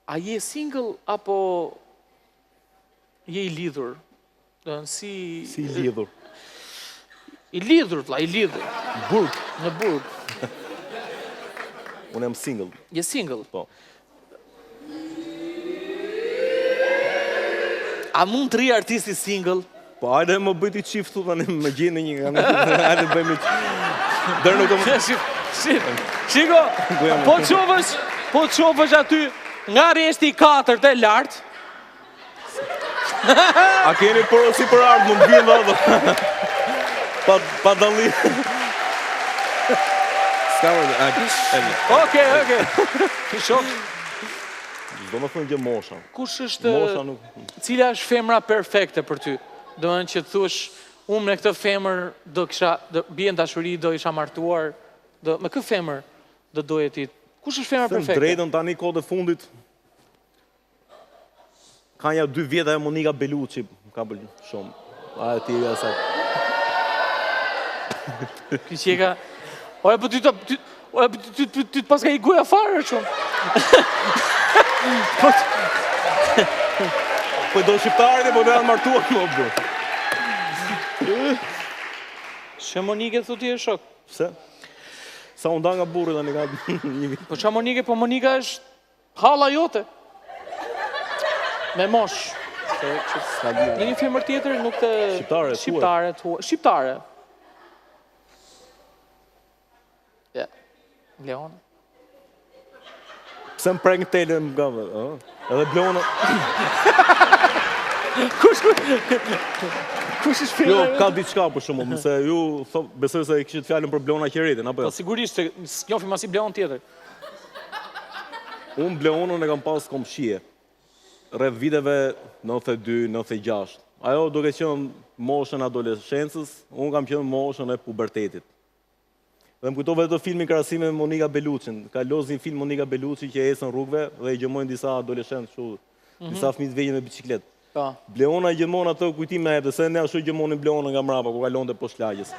A je single apo je i lidhur? Si i lidhur? I lidhur, vlla, i lidhur. Burg. Në burg. Unë jam single. Je single? Po. A mund të rri artisti single? Po, hajde më bëjti qiftu, më gjeni një, hajde bëjmë dërë nuk të Shiko, po të qofësh aty nga reshti 4 e lartë. A keni porosi për ardë, më bjen dhe pa dalli. Ska vërë, Okej. Shok. Do më thënë gjë mosha. Kush është, cila është femra perfekte për ty? Do në që të thush, unë me këtë femër do kisha, bien dashuri, do isha martuar, me këtë femër do doje ti. Kush është femra perfekte? Thëmë drejtën tani kohë të fundit, ka nja 2 vjetë e Monika Bellucci, ka bëllë shumë. A e tiri asaj. Këqeka, oje, po ty të pas ka i goja farë, shumë. Po do shqiptarit e po do janë martuar më bërë. Shë Monike thu ti e shok? Pse? Sa unë da nga burri dhe nga një vit. Po qa Monike? Po Monika është hala jote. Me mosh. Një femër tjetër nuk të... Shqiptare. Ja. Leona. Pse më prek në tele më gave, edhe Bleona... Kush është fjallë? Jo, ka diçka për shumë, mëse ju besoj se kishit fjallën për Bleona Qeretin, apo jo? Po sigurisht, se njofim asi Bleon tjetër. Unë Bleonën e kam pas komshie, rreth viteve 92, 96. Ajo duke qenë moshën adoleshencës, unë kam qenë moshën e pubertetit. Dhe më kujtove të filmin krasime me Monika Bellucci. Ka lozë një film Monika Bellucci që esën rrugve dhe i gjëmojnë disa adoleshentë, disa fëmijë të vegjën me bicikletë. Bleona i gjëmon atë kujtim me e, se ne ashtu gjëmonin Bleona nga mrapa, ku kalon të poshtë lagjes.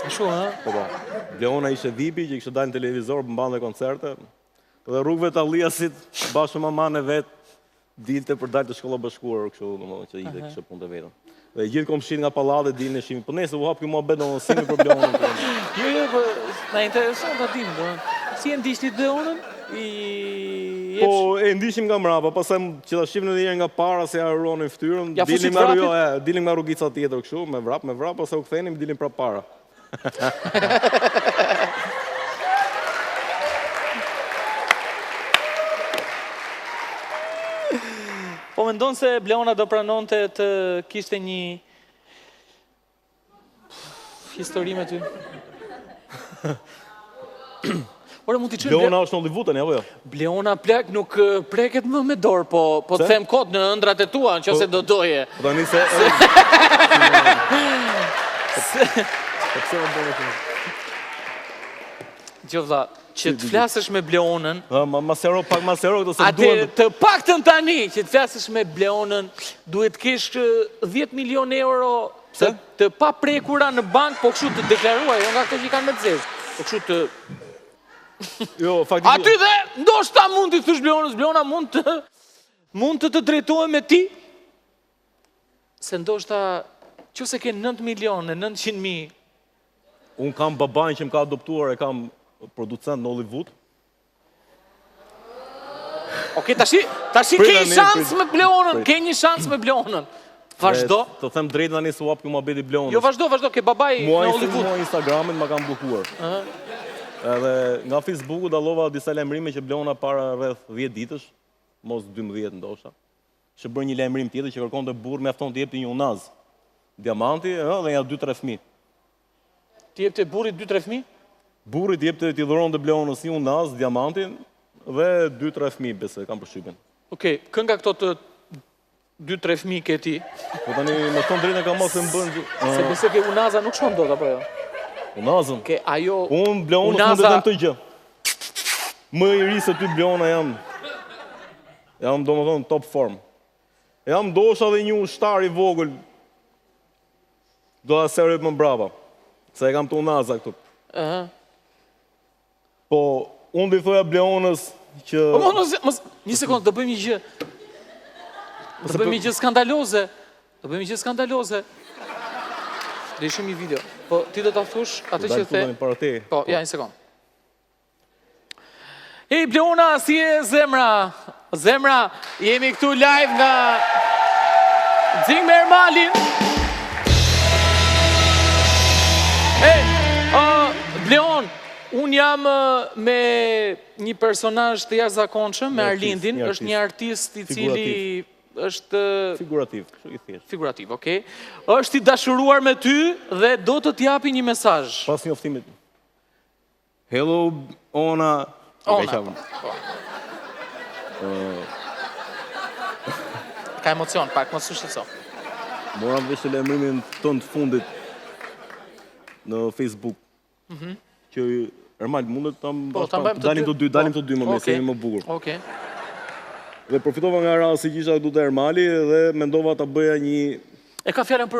Ashtu, ha? Po. Bleona ishe vipi që kështë dalë në televizor, mban dhe koncerte. Dhe rrugve të Alliasit, bashkë me mamane vetë, dilte për dalë të shkolla bashkuar, që i dhe kështë punë të vetën. Dhe gjithë kom shqit nga pallate, dilë në shimi. Po nese, u hapë kjo mua betë, në simi për Bleonën. Jo, na intereson të atim, si e ndishnit Bleonën? Po, e ndishim nga mrapa, pasaj që ta shqipë në njerë nga para, se aruronin ftyrën, dilim nga rrugica tjetër kështu, me vrap, pasaj u këthenim, dilim pra para. Po me ndonë se Bleona do pranonte të kishte një histori me ty. Ore, mund t'i qënë... Bleona është në Hollywood, apo jo? Bleona plak nuk preket më me dorë, po të them kod në ëndrat e tua, në që se do doje. Po të një se... Gjovla, që të flasësh me Bleonën... Masero, pak masero, këto se duhet... Të pak të në tani, që të flasësh me Bleonën, duhet kesh 10 milion euro të pa prekura në bank, po kështu të deklaruaj, jo nga këto që i kanë me të zezë. Po kështu të... Aty dhe, ndoshta mund të thush Bleonës, Bleona mund të drejtojë me ti, se ndoshta, që se ke 9 milion, 900.000... Unë kam babajnë që më ka adoptuar, e kam producent në Hollywood. Oke, tashi ke një shansë me Bleonën, ke një shansë me Bleonën. Vazhdo. Të them drejtë në një se uap kjo ma bedi Bleonës. Jo, vazhdo, ke babaj në Hollywood. Mua Instagramin ma kam blokuar. Edhe nga Facebooku dalova disa lemrime që Bleona para rreth 10 ditësh, mos 12 ndoshta, që bërë një lemrim tjetër që kërkon të burë me afton të jepti një unaz. Diamanti, dhe ja 2-3 fëmijë. Ti jepte burrit 2-3 fëmijë? Burrit jepte t'i dhuron të Bleonës një unaz, diamantin, dhe 2-3 fëmijë, bese, kam përshtypjen. Okej, kënga këto të 2-3 fëmijë ke ti? Po tani, me thonë drejnë e ka mos e më bënë... Se bese ke unaza nuk shkon do të, apo jo? Unazën? Ke ajo... Unë Bleonës mund të them të gjë. Më i ri se ty Bleona jam... Jam do më thonë top form. Jam dosha dhe një ushtar i vogël. Do da serëp më brava. Se e kam të unaza këtu. Po, unë dhe thoja Bleonës që... Një sekundë, do bëjmë një gjë. Do bëjmë një gjë skandaloze. Do ishim një video. Po, ti do t'a thush atë që the... Po, ja, një sekundë. Hej, Bleona, si e zemra? Zemra, jemi këtu live nga... Dzing me Ermalin. Bleon, unë jam me një personazh të jashtëzakonshëm, me Arlindin, është një artist i cili është... Figurativ, okej. Është i dashuruar me ty dhe do të t'japi një mesazh. Pas njoftimit. Hello, Ona. Ka emocion, pak, mos u shqetëso. Moram vesh të lajmërimin tënd të fundit në Facebook. Që Ermal, mundet dalim të dy më me se jemi më bukur. Okej. Dhe profitova nga rasti që isha këtu te Ermali dhe mendova ta bëja një... E ka fjalën për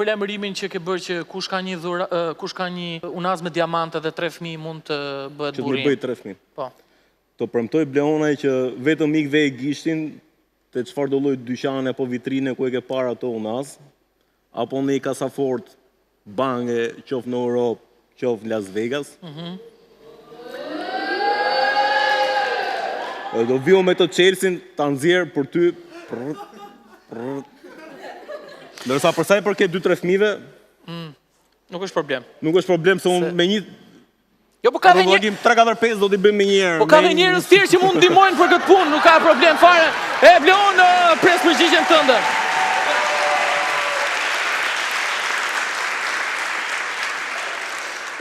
lajmërimin që ke bërë që kush ka një unaz me diamante dhe 3 fëmijë mund të bëhet burri. Që të bëj 3 fëmijë. Po. Të premtoj Bleonaj që vetëm mikve e gishtin të çfarë do lloj dyqane apo vitrine ku e ke parë ato unaz, apo në një kasafort bange, qoftë në Europë, qoftë në Las Vegas. Do vjo me të Chelsea ta nxjerr për ty. Ndërsa për sa i përket 2-3 fëmijëve, nuk është problem. Nuk është problem se unë me një... Jo, po ka dhe një... 3-4-5 do t'i bëjmë me një herë. Po ka dhe njerëz tjerë që mund ndihmojnë për këtë punë, nuk ka problem fare. E Bleon, pres përgjigjen tënde.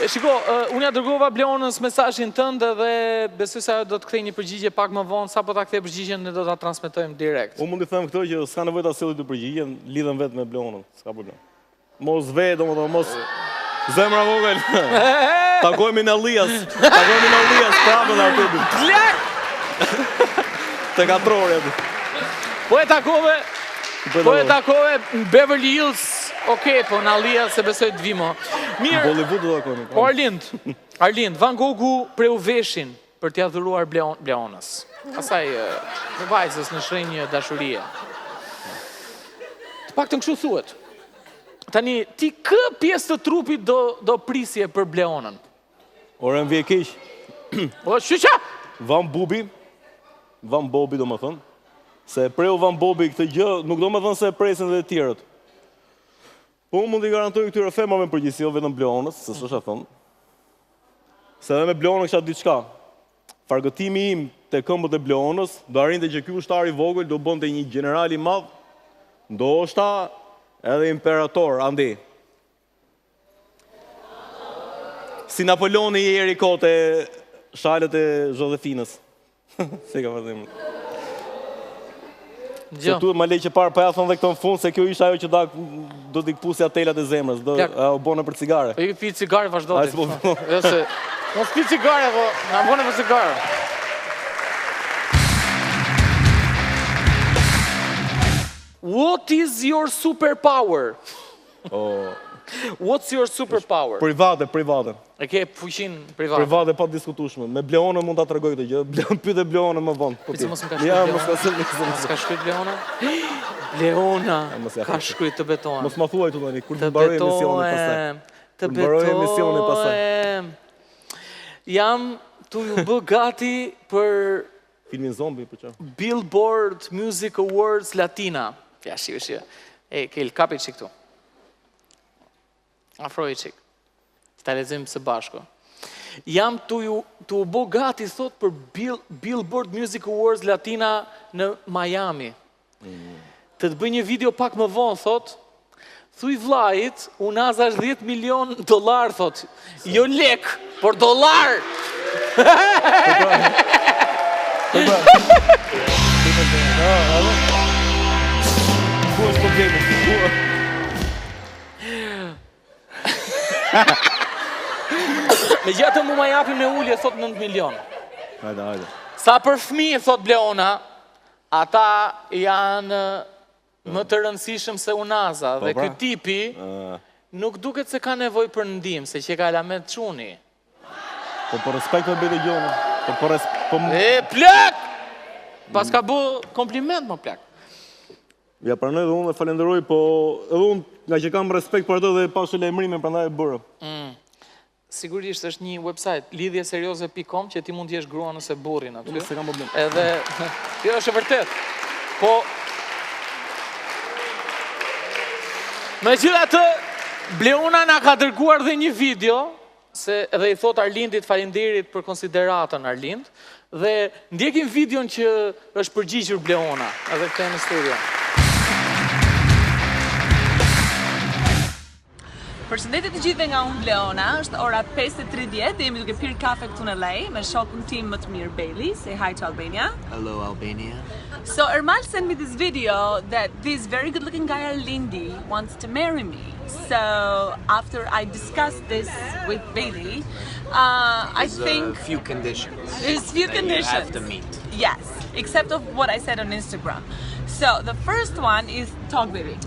Shiko, unë ja dërgova Bleonës mesazhin tënd dhe besoj se ajo do të kthejë një përgjigje pak më vonë, sapo ta kthej përgjigjen ne do ta transmetojmë direkt. Unë mund të them këto që s'ka nevojë ta sjellë dy përgjigjen, lidhen vetë me Bleonën, s'ka problem. Mos ve, domethënë mos zemra vogël. Takohemi në Allias, prapë në aty. Klak! Te katrori aty. Po e takove në Beverly Hills. Okej, po në Alia se besoj të vimo. Mirë. Bollywood do takojmë. Po Arlind, Van Goghu preu veshin për t'ia dhuruar Bleonës. Asaj vajzës në shenjë dashurie. Të paktën kështu thuhet. Tani, ti kë pjesë të trupit do prisje për Bleonën? Ore më vje keq. O, shqyqa? Van Bobi do më thënë. Se preu Van Bobi këtë gjë, nuk do më thënë se presin dhe tjerët. Po unë mund t'i garantoj këtyre femrave në përgjithësi, jo vetëm Bleonës, se s'është e thënë. Se edhe me Bleonën kisha diçka. Fargëtimi im te këmbët e Bleonës do arrinte që ky ushtar i vogël do bënte një general i madh, ndoshta edhe imperator, andi. Si Napoleoni i eri kote shalët e Josefinës. Se ka vazhdim. Se tu ma lej që parë, pa ja thonë dhe këto në fund, se kjo isha ajo që do t'i këpusja telat e zemrës, do bone për cigare. Po i pi cigare vazhdoti. Mos pi cigare, po, nga bone për cigare. What is your superpower? What's your superpower? Private. E ke fuqin private? Private pa diskutueshme. Me Bleonën mund ta tregoj këtë gjë. Pyete Bleonën më vonë. Pici mos më ka shkruajtur. Mos ka shkruajtur Bleona? Bleona ka shkruajtur të betohen. Mos ma thuaj tu tani kur të mbaroj emisionin pastaj. Jam tu ju bë gati për filmin Zombi për çfarë? Billboard Music Awards Latina. Ja, shi. Kel kapi çik këtu. Afroj qik, ta lezim së bashko. Jam tu u bo gati, thot, për Billboard Music Awards Latina në Miami. Të bëj një video pak më vonë, thot, thuj vlajit, unaz është $10 milion, thot. Jo lek, por dollar! Ku është problemi? Me gjatë mu ma japim në ullje, thot 9 milion. Hajde. Sa për fëmijë, thot Bleona, ata janë më të rëndësishëm se unaza. Dhe këtë tipi nuk duket se ka nevoj për ndihmë, se që ka lamet quni. Po për respekt të bëjtë gjonë. E, plak! Pas ka bu kompliment, më plak. Ja pranoj dhe unë e falenderoj, po edhe unë nga që kam respekt për atë dhe pashe lajmërimin, prandaj e bërë. Sigurisht është një website, lidhjeserioze.com, që ti mund t'jesh grua nëse burrin aty. Se kam problem. Edhe, jo është e vërtet. Po, me gjitha të, Bleona na ka dërguar dhe një video, se edhe i thot Arlindit falenderit për konsideratën Arlind, dhe ndjekim videon që është përgjigjur Bleona, edhe këtë në studio. Përshëndetje të gjithëve nga unë Bleona, është ora 5:30, jemi duke pirë kafe këtu në LA me shokun tim më të mirë Bailey. Say hi to Albania. Hello, Albania. So Ermal sent me this video that this very good looking guy Arlindi wants to marry me. So after I discussed this with Bailey, I think a few conditions. there's few that conditions. You have to meet. Yes, except of what I said on Instagram. So the first one is talk baby.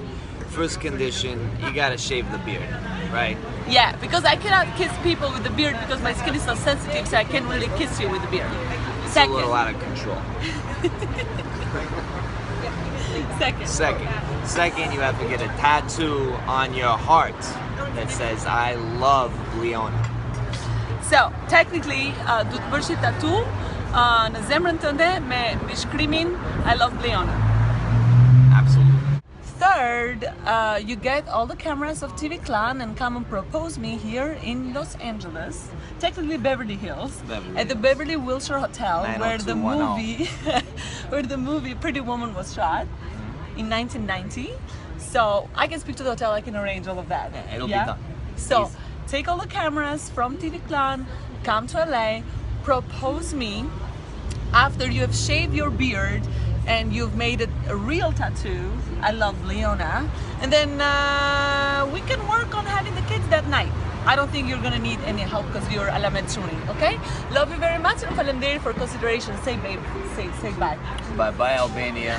First condition, you gotta shave the beard, right? Yeah, because I cannot kiss people with the beard because my skin is so sensitive, so I can't really kiss you with the beard. It's a little out of control. Second, you have to get a tattoo on your heart that says I love Leona. So, technically, du të bësh një tattoo në zemrën tënde me shkrimin I love Leona. Absolutely. Third, you get all the cameras of TV Clan and come and propose me here in Los Angeles, technically Beverly Hills, at the Beverly Wilshire Hotel, where the movie, Pretty Woman was shot in 1990. So I can speak to the hotel, I can arrange all of that. Yeah, it'll be done. So Easy. take all the cameras from TV Clan, come to LA, propose me after you have shaved your beard and you've made it a real tattoo. I love Leona. And then we can work on having the kids that night. I don't think you're gonna need any help because you're elementary, okay? Love you very much and falenderoj for consideration. Say babe, say bye. Bye-bye, Albania.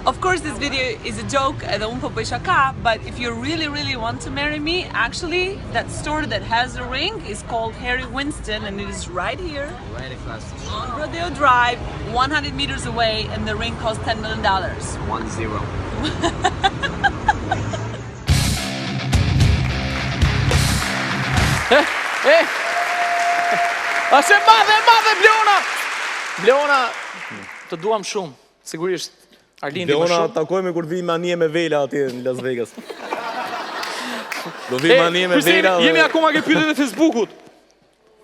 Of course, this video is a joke, edhe unë po bëj shaka, but if you really want to marry me, actually, that store that has a ring is called Harry Winston, and it is right here Right across the street. on Rodeo Drive, 100 meters away, and the ring costs $10 million. 1-0. Ashe madhe, Bleona! Bleona, të duam shumë, sigurisht. Arlindi më Bleona, shumë. takojme kur vi manje me vela atje në Las Vegas. Do vi manje me vela. Jemi akoma ke pyetjet e Facebookut.